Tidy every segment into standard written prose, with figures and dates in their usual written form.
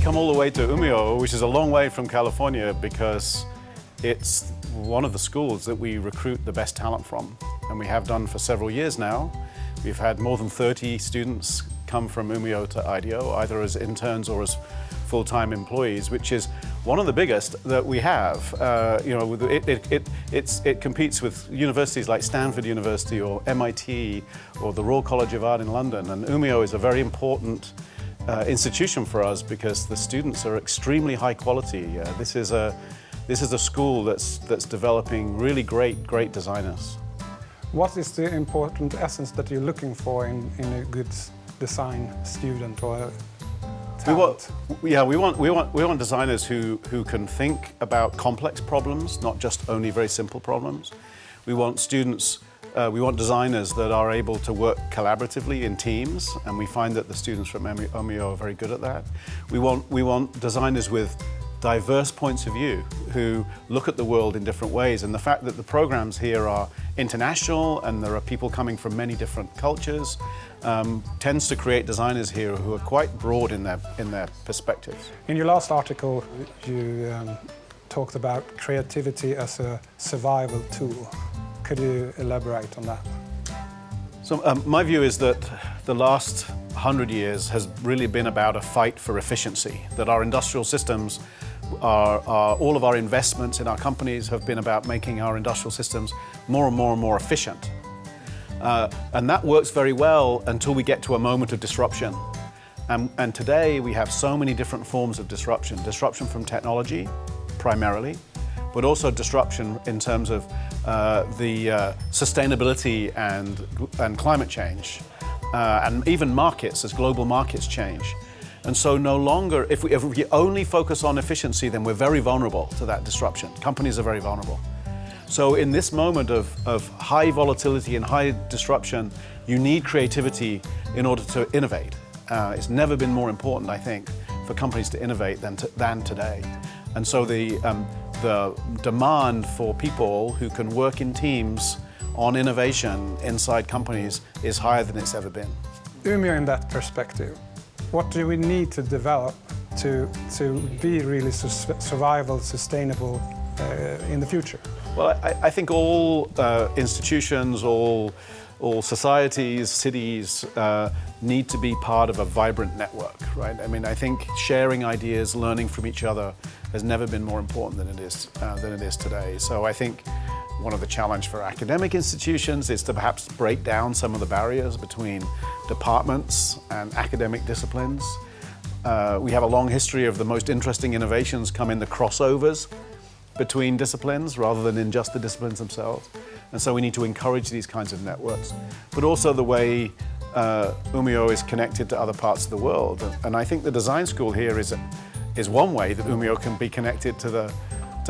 come all the way to Umeå, which is a long way from California, because it's one of the schools that we recruit the best talent from, and we have done for several years now. We've had more than 30 students come from Umeå to IDEO, either as interns or as full-time employees, which is one of the biggest that we have. It competes with universities like Stanford University or MIT or the Royal College of Art in London, and Umeå is a very important institution for us because the students are extremely high quality. This is a school that's developing really great designers. What is the important essence that you're looking for in a good design student or talent? We want designers who can think about complex problems, not just only very simple problems. We want designers that are able to work collaboratively in teams, and we find that the students from Umeå are very good at that. We want designers with diverse points of view who look at the world in different ways, and the fact that the programs here are international and there are people coming from many different cultures tends to create designers here who are quite broad in their perspectives. In your last article you talked about creativity as a survival tool. Could you elaborate on that? So my view is that the last 100 years has really been about a fight for efficiency, that our industrial systems all of our investments in our companies have been about making our industrial systems more and more efficient. And that works very well until we get to a moment of disruption. And today we have so many different forms of disruption. Disruption from technology, primarily, but also disruption in terms of the sustainability and climate change, and even markets as global markets change. And so no longer, if we only focus on efficiency, then we're very vulnerable to that disruption. Companies are very vulnerable. So in this moment of high volatility and high disruption, you need creativity in order to innovate. It's never been more important, I think, for companies to innovate than today. And so the demand for people who can work in teams on innovation inside companies is higher than it's ever been. Umeå, in that perspective, what do we need to develop to be really survival, sustainable in the future? Well, I think all institutions, all societies, cities need to be part of a vibrant network, right? I mean, I think sharing ideas, learning from each other has never been more important than it is today. So I think one of the challenges for academic institutions is to perhaps break down some of the barriers between departments and academic disciplines. We have a long history of the most interesting innovations come in the crossovers between disciplines rather than in just the disciplines themselves. And so we need to encourage these kinds of networks, but also the way Umeå is connected to other parts of the world. And I think the design school here is one way that Umeå can be connected to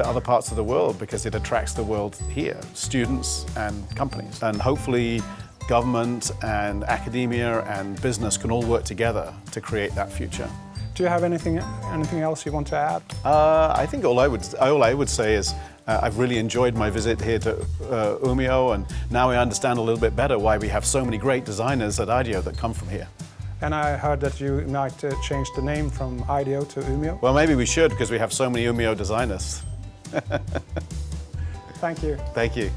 other parts of the world, because it attracts the world here, students and companies. And hopefully government and academia and business can all work together to create that future. Do you have anything else you want to add? I think all I would say is I've really enjoyed my visit here to Umeå, and now I understand a little bit better why we have so many great designers at IDEO that come from here. And I heard that you might change the name from IDEO to Umeå. Well, maybe we should, because we have so many Umeå designers. Thank you. Thank you.